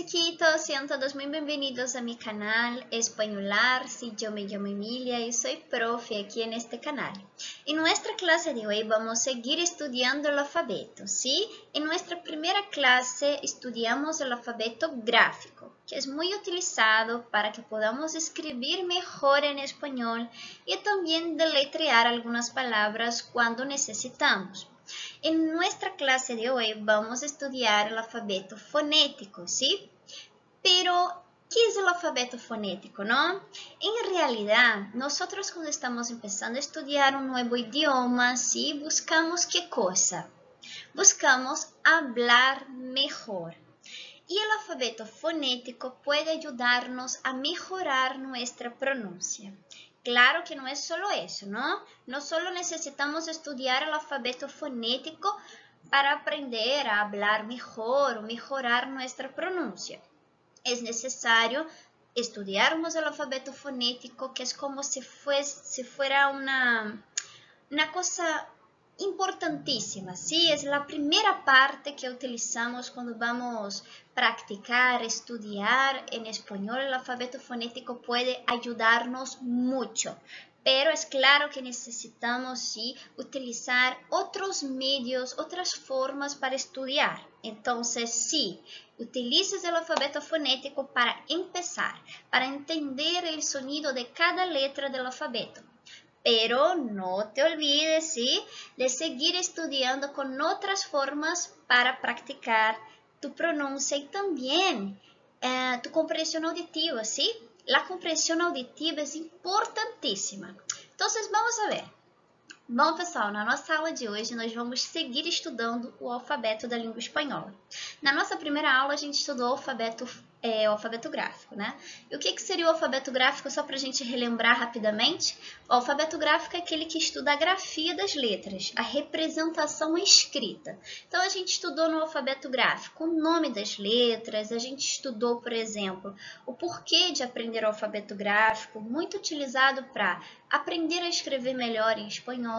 chiquitos, sean todos muy bienvenidos a mi canal Españolar. Sí, yo me llamo Emilia y soy profe aquí en este canal. En nuestra clase de hoy vamos a seguir estudiando el alfabeto, ¿sí? En nuestra primera clase estudiamos el alfabeto gráfico, que es muy utilizado para que podamos escribir mejor en español y también deletrear algunas palabras cuando necesitamos. En nuestra clase de hoy vamos a estudiar el alfabeto fonético, ¿sí? Pero, ¿qué es el alfabeto fonético, no? En realidad, nosotros cuando estamos empezando a estudiar un nuevo idioma, ¿sí? Buscamos ¿qué cosa? Buscamos hablar mejor. Y el alfabeto fonético puede ayudarnos a mejorar nuestra pronuncia. Claro que no es solo eso, ¿no? No solo necesitamos estudiar el alfabeto fonético para aprender a hablar mejor o mejorar nuestra pronuncia. Es necesario estudiarmos el alfabeto fonético, que es como si fuera una cosa importantísima, ¿sí? Es la primera parte que utilizamos cuando vamos a practicar, estudiar en español. El alfabeto fonético puede ayudarnos mucho, pero es claro que necesitamos, sí, utilizar otros medios, otras formas para estudiar. Entonces, sí, utilices el alfabeto fonético para empezar, para entender el sonido de cada letra del alfabeto. Pero no te olvides, ¿sí?, de seguir estudiando con otras formas para practicar tu pronuncia y también tu comprensión auditiva, ¿sí? La comprensión auditiva es importantíssima. Então, vamos a ver. Bom, pessoal, na nossa aula de hoje nós vamos seguir estudando o alfabeto da língua espanhola. Na nossa primeira aula a gente estudou o alfabeto gráfico, né? E o que seria o alfabeto gráfico, só para a gente relembrar rapidamente? O alfabeto gráfico é aquele que estuda a grafia das letras, a representação escrita. Então a gente estudou no alfabeto gráfico o nome das letras, a gente estudou, por exemplo, o porquê de aprender o alfabeto gráfico, muito utilizado para aprender a escrever melhor em espanhol,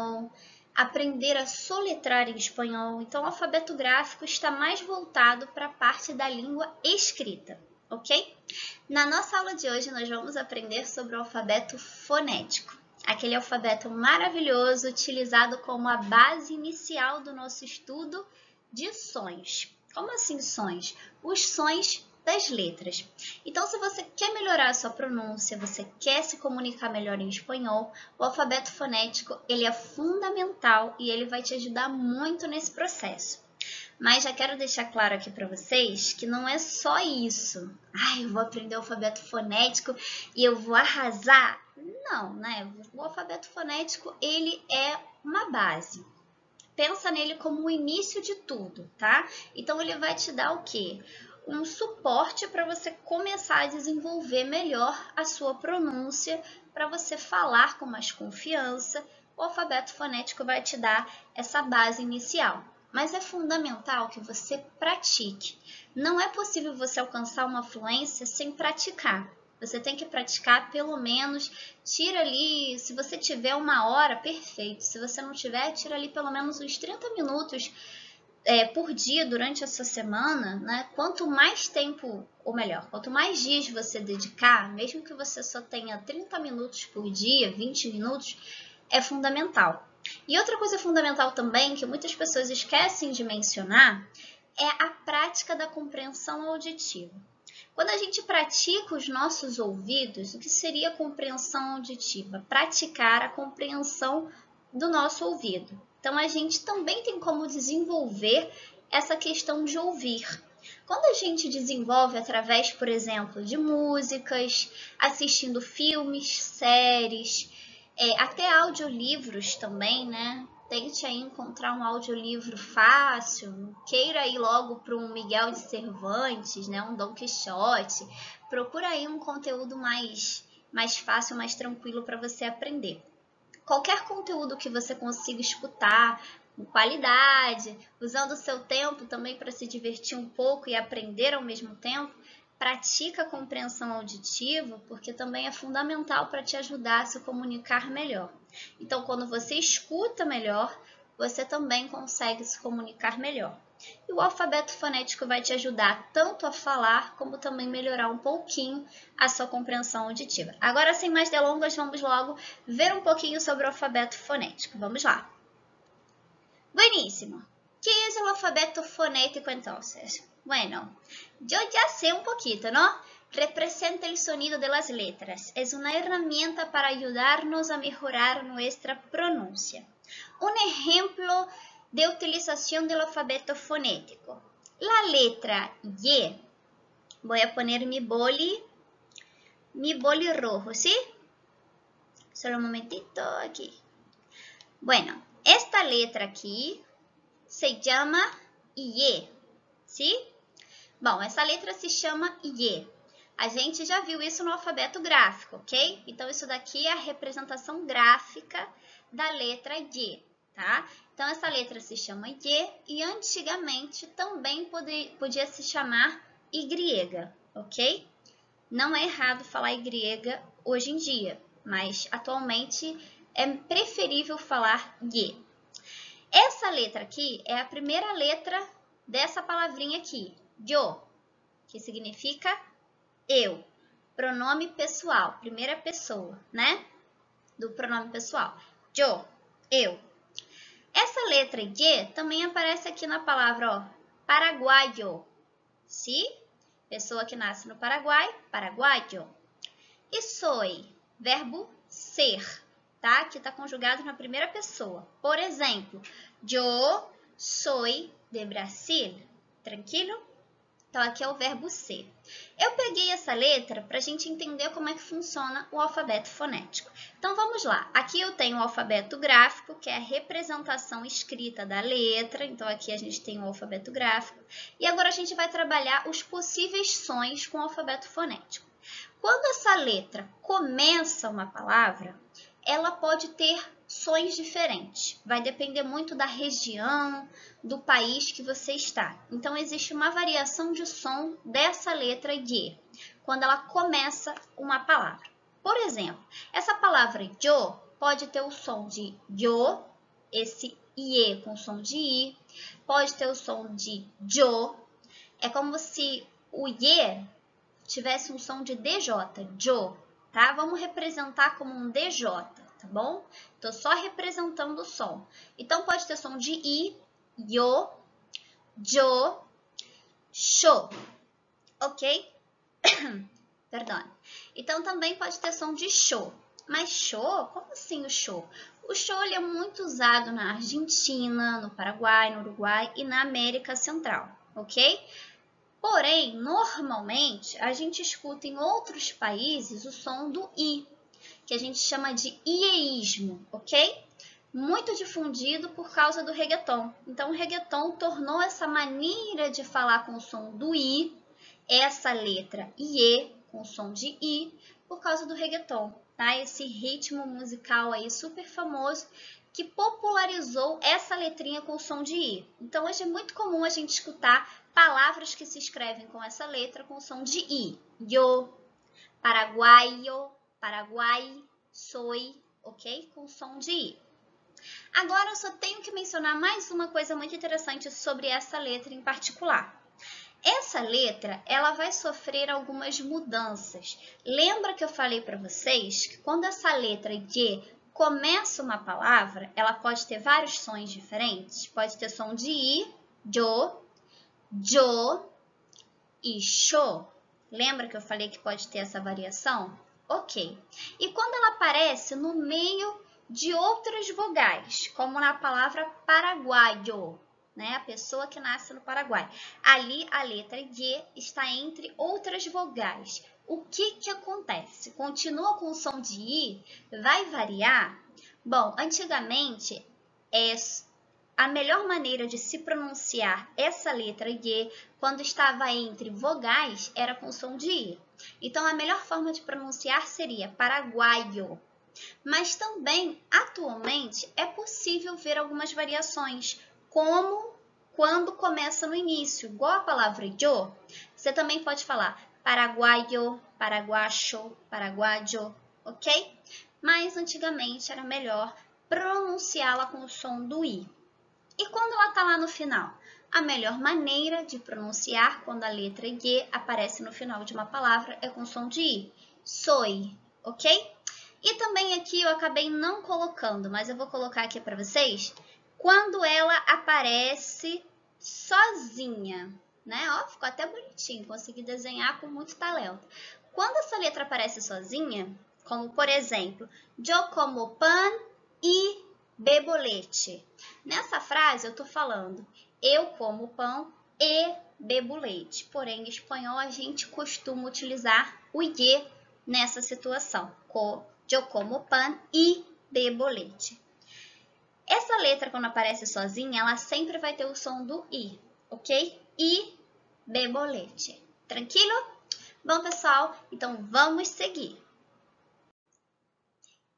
aprender a soletrar em espanhol. Então, o alfabeto gráfico está mais voltado para a parte da língua escrita, ok? Na nossa aula de hoje, nós vamos aprender sobre o alfabeto fonético, aquele alfabeto maravilhoso utilizado como a base inicial do nosso estudo de sons. Como assim sons? Os sons das letras. Então, se você quer melhorar a sua pronúncia, você quer se comunicar melhor em espanhol, o alfabeto fonético ele é fundamental e ele vai te ajudar muito nesse processo. Mas já quero deixar claro aqui para vocês que não é só isso. Eu vou aprender o alfabeto fonético e eu vou arrasar. Não, né? O alfabeto fonético ele é uma base. Pensa nele como o início de tudo, tá? Então, ele vai te dar o quê? Um suporte para você começar a desenvolver melhor a sua pronúncia, para você falar com mais confiança. O alfabeto fonético vai te dar essa base inicial. Mas é fundamental que você pratique. Não é possível você alcançar uma fluência sem praticar. Você tem que praticar pelo menos, tira ali, se você tiver 1 hora, perfeito. Se você não tiver, tira ali pelo menos uns 30 minutos por dia durante a sua semana, né? Quanto mais tempo, ou melhor, quanto mais dias você dedicar, mesmo que você só tenha 30 minutos por dia, 20 minutos, é fundamental. E outra coisa fundamental também, que muitas pessoas esquecem de mencionar, é a prática da compreensão auditiva. Quando a gente pratica os nossos ouvidos, o que seria a compreensão auditiva? Praticar a compreensão do nosso ouvido. Então, a gente também tem como desenvolver essa questão de ouvir. Quando a gente desenvolve através, por exemplo, de músicas, assistindo filmes, séries, até audiolivros também, né? Tente aí encontrar um audiolivro fácil, não queira ir logo para um Miguel de Cervantes, né? Um Dom Quixote. Procura aí um conteúdo mais fácil, mais tranquilo para você aprender. Qualquer conteúdo que você consiga escutar com qualidade, usando o seu tempo também para se divertir um pouco e aprender ao mesmo tempo, pratica a compreensão auditiva, porque também é fundamental para te ajudar a se comunicar melhor. Então, quando você escuta melhor, você também consegue se comunicar melhor. E o alfabeto fonético vai te ajudar tanto a falar, como também melhorar um pouquinho a sua compreensão auditiva. Agora, sem mais delongas, vamos logo ver um pouquinho sobre o alfabeto fonético. Vamos lá. Buenísimo. ¿Qué es el alfabeto fonético entonces? Bueno, yo ya sé un poquito, ¿no? Representa el sonido de las letras. Es una herramienta para ayudarnos a mejorar nuestra pronuncia. Un ejemplo de utilización del alfabeto fonético. La letra Y. Voy a poner mi boli rojo, ¿sí? Solo un momentito aquí. Bueno, esta letra aqui se chama IE, ¿sí? Bom, essa letra se chama IE. A gente já viu isso no alfabeto gráfico, ok? Então, isso daqui é a representação gráfica da letra I, tá? Então, essa letra se chama I e antigamente também podia se chamar Y, ok? Não é errado falar Y hoje em dia, mas atualmente é preferível falar I. Essa letra aqui é a primeira letra dessa palavrinha aqui, yo, que significa eu. Pronome pessoal, primeira pessoa, né? Do pronome pessoal. Yo, eu. Essa letra Y também aparece aqui na palavra, ó, paraguaio. Se? Pessoa que nasce no Paraguai, paraguaio. E soy, verbo ser, tá? Que está conjugado na primeira pessoa. Por exemplo, yo soy de Brasil. Tranquilo? Então, aqui é o verbo ser. Eu peguei essa letra para a gente entender como é que funciona o alfabeto fonético. Então, vamos lá. Aqui eu tenho o alfabeto gráfico, que é a representação escrita da letra. Então, aqui a gente tem o alfabeto gráfico. E agora a gente vai trabalhar os possíveis sons com o alfabeto fonético. Quando essa letra começa uma palavra, ela pode ter sons diferentes. Vai depender muito da região, do país que você está. Então, existe uma variação de som dessa letra I, quando ela começa uma palavra. Por exemplo, essa palavra yo pode ter o som de yo, esse IE com som de I, pode ter o som de jo. É como se o IE tivesse um som de DJ, jo, tá? Vamos representar como um DJ, tá bom? Tô só representando o som. Então, pode ter som de I, yo, jo, sho, ok? Perdão. Então, também pode ter som de sho. Mas sho? Como assim o sho? O sho ele é muito usado na Argentina, no Paraguai, no Uruguai e na América Central, ok? Porém, normalmente, a gente escuta em outros países o som do I, que a gente chama de ieísmo, ok? Muito difundido por causa do reggaeton. Então, o reggaeton tornou essa maneira de falar com o som do I, essa letra IE, com o som de I, por causa do reggaeton, tá? Esse ritmo musical aí super famoso que popularizou essa letrinha com o som de I. Então, hoje é muito comum a gente escutar palavras que se escrevem com essa letra com o som de I. Yo, paraguaio, paraguai, soy, ok? Com o som de I. Agora, eu só tenho que mencionar mais uma coisa muito interessante sobre essa letra em particular. Essa letra, ela vai sofrer algumas mudanças. Lembra que eu falei para vocês que quando essa letra I começa uma palavra, ela pode ter vários sons diferentes? Pode ter som de I, jo, jo e sho. Lembra que eu falei que pode ter essa variação? Ok. E quando ela aparece no meio de outras vogais, como na palavra paraguaio, né? A pessoa que nasce no Paraguai. Ali a letra I está entre outras vogais. O que acontece? Continua com o som de I? Vai variar? Bom, antigamente, a melhor maneira de se pronunciar essa letra I quando estava entre vogais era com som de I. Então, a melhor forma de pronunciar seria paraguaio. Mas também, atualmente, é possível ver algumas variações, como quando começa no início, igual a palavra yo, você também pode falar paraguaio, paraguacho, paraguaio, ok? Mas antigamente era melhor pronunciá-la com o som do I. E quando ela está lá no final? A melhor maneira de pronunciar quando a letra Y aparece no final de uma palavra é com som de I. Soy, ok? E também aqui eu acabei não colocando, mas eu vou colocar aqui para vocês, quando ela aparece sozinha, né? Ó, ficou até bonitinho, consegui desenhar com muito talento. Quando essa letra aparece sozinha, como por exemplo, yo como pan e bebo leite. Nessa frase eu estou falando, eu como pão e bebo leite. Porém, em espanhol a gente costuma utilizar o y nessa situação. Eu como pan e bebo leite. Essa letra, quando aparece sozinha, ela sempre vai ter o som do i, ok? E bebo leite. Tranquilo? Bom, pessoal, então vamos seguir.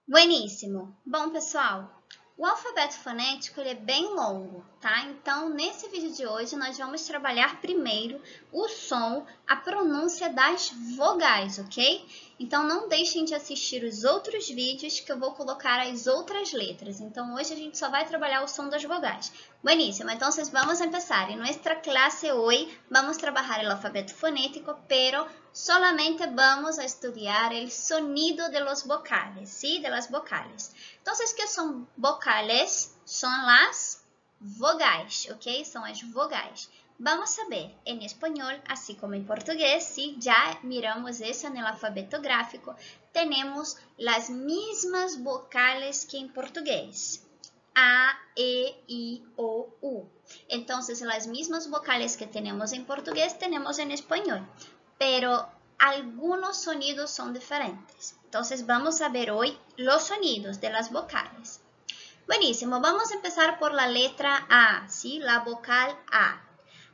Bueníssimo. Bom, pessoal, o alfabeto fonético ele é bem longo, tá? Então, nesse vídeo de hoje, nós vamos trabalhar primeiro o som, a pronúncia das vogais, ok? Então, não deixem de assistir os outros vídeos que eu vou colocar as outras letras. Então, hoje a gente só vai trabalhar o som das vogais. Buenísimo, então vamos empezar. En nuestra clase hoy vamos a trabajar el alfabeto fonético, pero solamente vamos a estudiar el sonido de los vocales, ¿sí? De las vocales. Entonces, ¿qué son vocales? Son las vogais, ¿ok? Son as vogais. Vamos a ver, en español, así como en portugués, si ya miramos eso en el alfabeto gráfico, tenemos las mismas vocales que en portugués. A, E, I, O, U. Entonces, las mismas vocales que tenemos en portugués, tenemos en español. Pero algunos sonidos son diferentes. Entonces, vamos a ver hoy los sonidos de las vocales. Buenísimo, vamos a empezar por la letra A, ¿sí? La vocal A.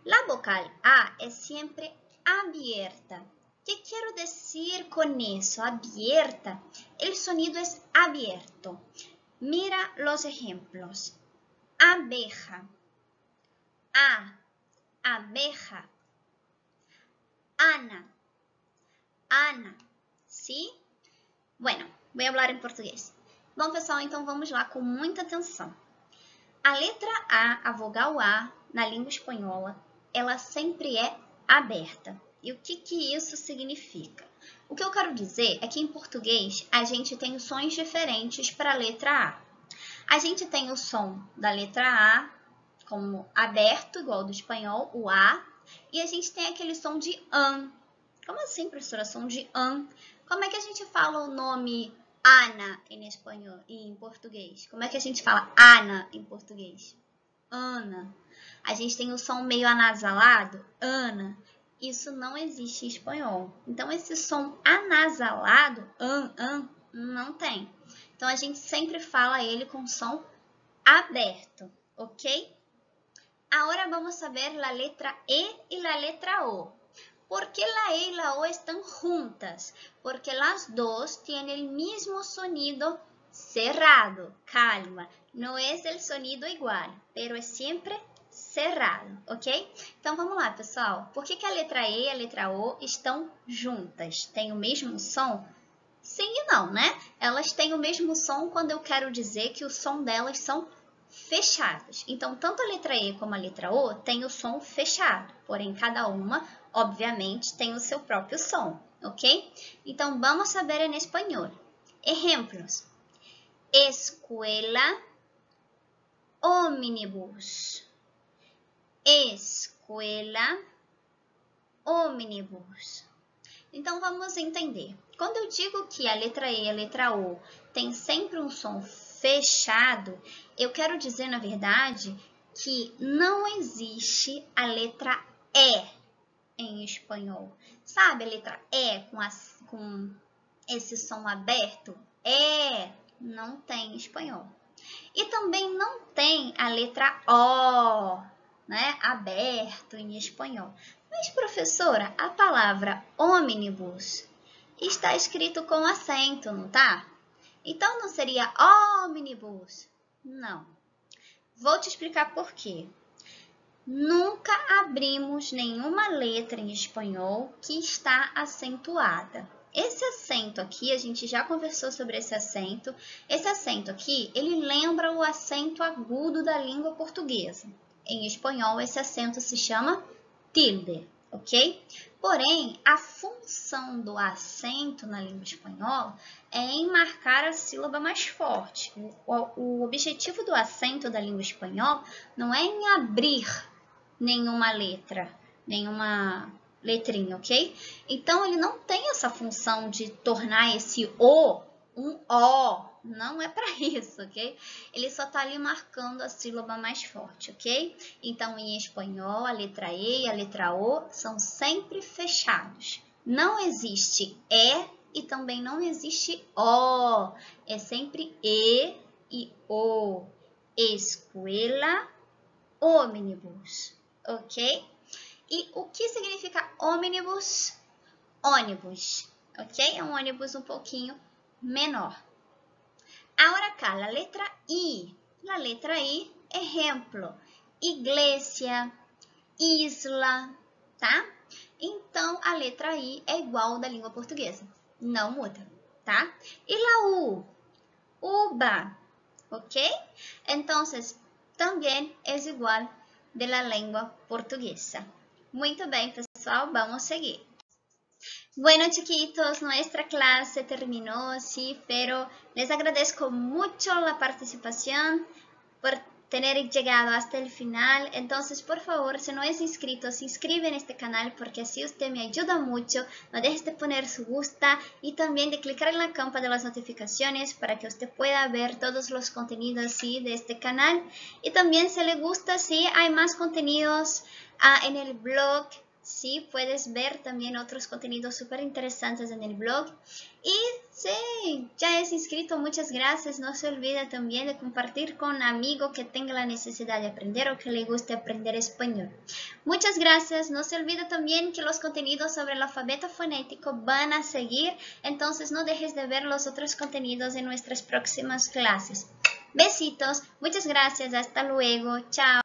La vocal A es siempre abierta. ¿Qué quiero decir con eso? Abierta. El sonido es abierto. Mira los ejemplos. Abeja. A. Abeja. Ana. Ana. ¿Sí? Bueno, voy a hablar en português. Bom, pessoal, então vamos lá com muita atenção. A letra A, a vogal A, na língua espanhola, ela sempre é aberta. E o que isso significa? O que eu quero dizer é que em português a gente tem sons diferentes para a letra A. A gente tem o som da letra A como aberto, igual do espanhol, o A, e a gente tem aquele som de an. Como assim, professora? Som de an. Como é que a gente fala o nome Ana em espanhol e em português? Como é que a gente fala Ana em português? Ana. A gente tem o som meio anasalado, Ana. Isso não existe em espanhol. Então, esse som anasalado, não tem. Então, a gente sempre fala ele com som aberto, ok? Agora vamos ver a letra E e a letra O. ¿Por qué la E y la O están juntas? Porque las dos tienen el mismo sonido cerrado. Calma, no es el sonido igual, pero es siempre cerrado, ok? Então, vamos lá, pessoal. Por que a letra E e a letra O estão juntas? Tem o mesmo som? Sim e não, né? Elas têm o mesmo som quando eu quero dizer que o som delas são fechados. Então, tanto a letra E como a letra O tem o som fechado, porém, cada uma, obviamente, tem o seu próprio som, ok? Então, vamos saber em espanhol. Exemplos. Escuela, ómnibus. Escuela, ómnibus. Então, vamos entender. Quando eu digo que a letra E e a letra O tem sempre um som fechado, eu quero dizer, na verdade, que não existe a letra E em espanhol. Sabe a letra E com esse som aberto? E não tem em espanhol. E também não tem a letra O, né? Aberto em espanhol. Mas, professora, a palavra ônibus está escrito com acento, não tá? Então, não seria ônibus? Não. Vou te explicar por quê. Nunca abrimos nenhuma letra em espanhol que está acentuada. esse acento aqui, a gente já conversou sobre esse acento. Esse acento aqui, ele lembra o acento agudo da língua portuguesa. Em espanhol, esse acento se chama tilde, ok? Porém, a função do acento na língua espanhola é em marcar a sílaba mais forte. O objetivo do acento da língua espanhola não é em abrir nenhuma letra, nenhuma letrinha, ok? Então, ele não tem essa função de tornar esse O um O. Não é para isso, ok? Ele só está ali marcando a sílaba mais forte, ok? Então, em espanhol, a letra E e a letra O são sempre fechados. Não existe E também não existe O. É sempre E e O. Escuela, ônibus, ok? E o que significa ônibus? Ônibus, ok? É um ônibus um pouquinho menor. Ahora acá, la letra I. La letra I, ejemplo, iglesia, isla, tá? Então, a letra I é igual da língua portuguesa, não muda, tá? E la U? Uva, ok? Entonces, também é igual de la língua portuguesa. Muito bem, pessoal, vamos seguir. Bueno, chiquitos, nuestra clase terminó, sí, pero les agradezco mucho la participación por tener llegado hasta el final. Entonces, por favor, si no es inscrito, se inscribe en este canal porque así usted me ayuda mucho. No dejes de poner su gusta y también de clicar en la campana de las notificaciones para que usted pueda ver todos los contenidos, ¿sí?, de este canal. Y también si le gusta, sí, hay más contenidos en el blog. Sí, puedes ver también otros contenidos súper interesantes en el blog. Y si ya es inscrito, muchas gracias. No se olvide también de compartir con un amigo que tenga la necesidad de aprender o que le guste aprender español. Muchas gracias. No se olvide también que los contenidos sobre el alfabeto fonético van a seguir. Entonces no dejes de ver los otros contenidos en nuestras próximas clases. Besitos. Muchas gracias. Hasta luego. Chao.